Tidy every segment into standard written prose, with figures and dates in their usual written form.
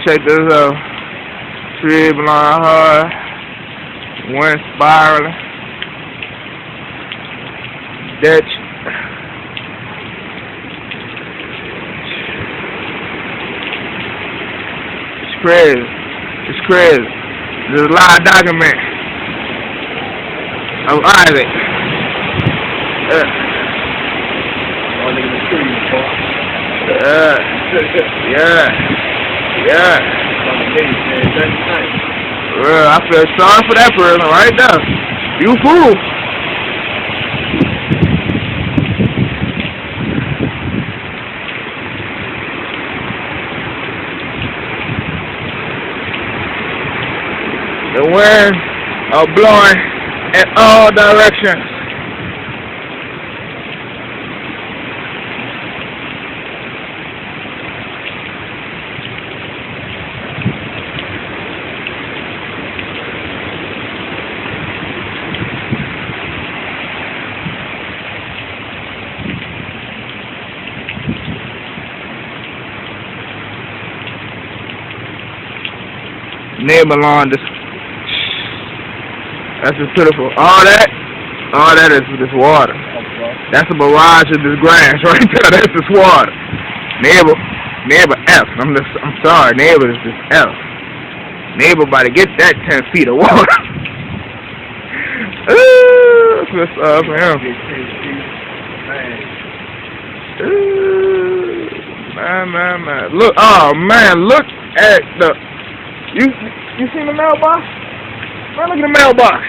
check this out. Tree blowing hard. Wind spiraling. Ditch. It's crazy. It's crazy. There's a lot of documents of Isaac. Yeah. I feel sorry for that person right there. You fool. The wind are blowing in all directions. Neighbor lawn, this that's just pitiful. All that is this water. That's a barrage of this grass right there. That's this water. Neighbor F. I'm sorry. Neighbor is just F. Neighbor about to get that 10 feet of water. Ooh, I feel sorry for him. Man. Look, oh man, look at the. You seen the mailbox? Man, look at the mailbox.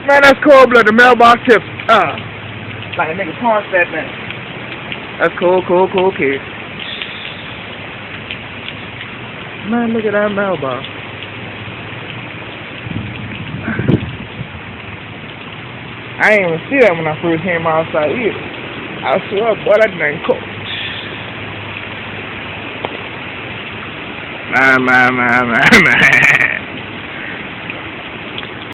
Man, that's cold blood. The mailbox tips. Like a nigga punch that man. That's cool, kid. Man, look at that mailbox. I didn't even see that when I first came outside either. I swear, boy, that thing cold. Man.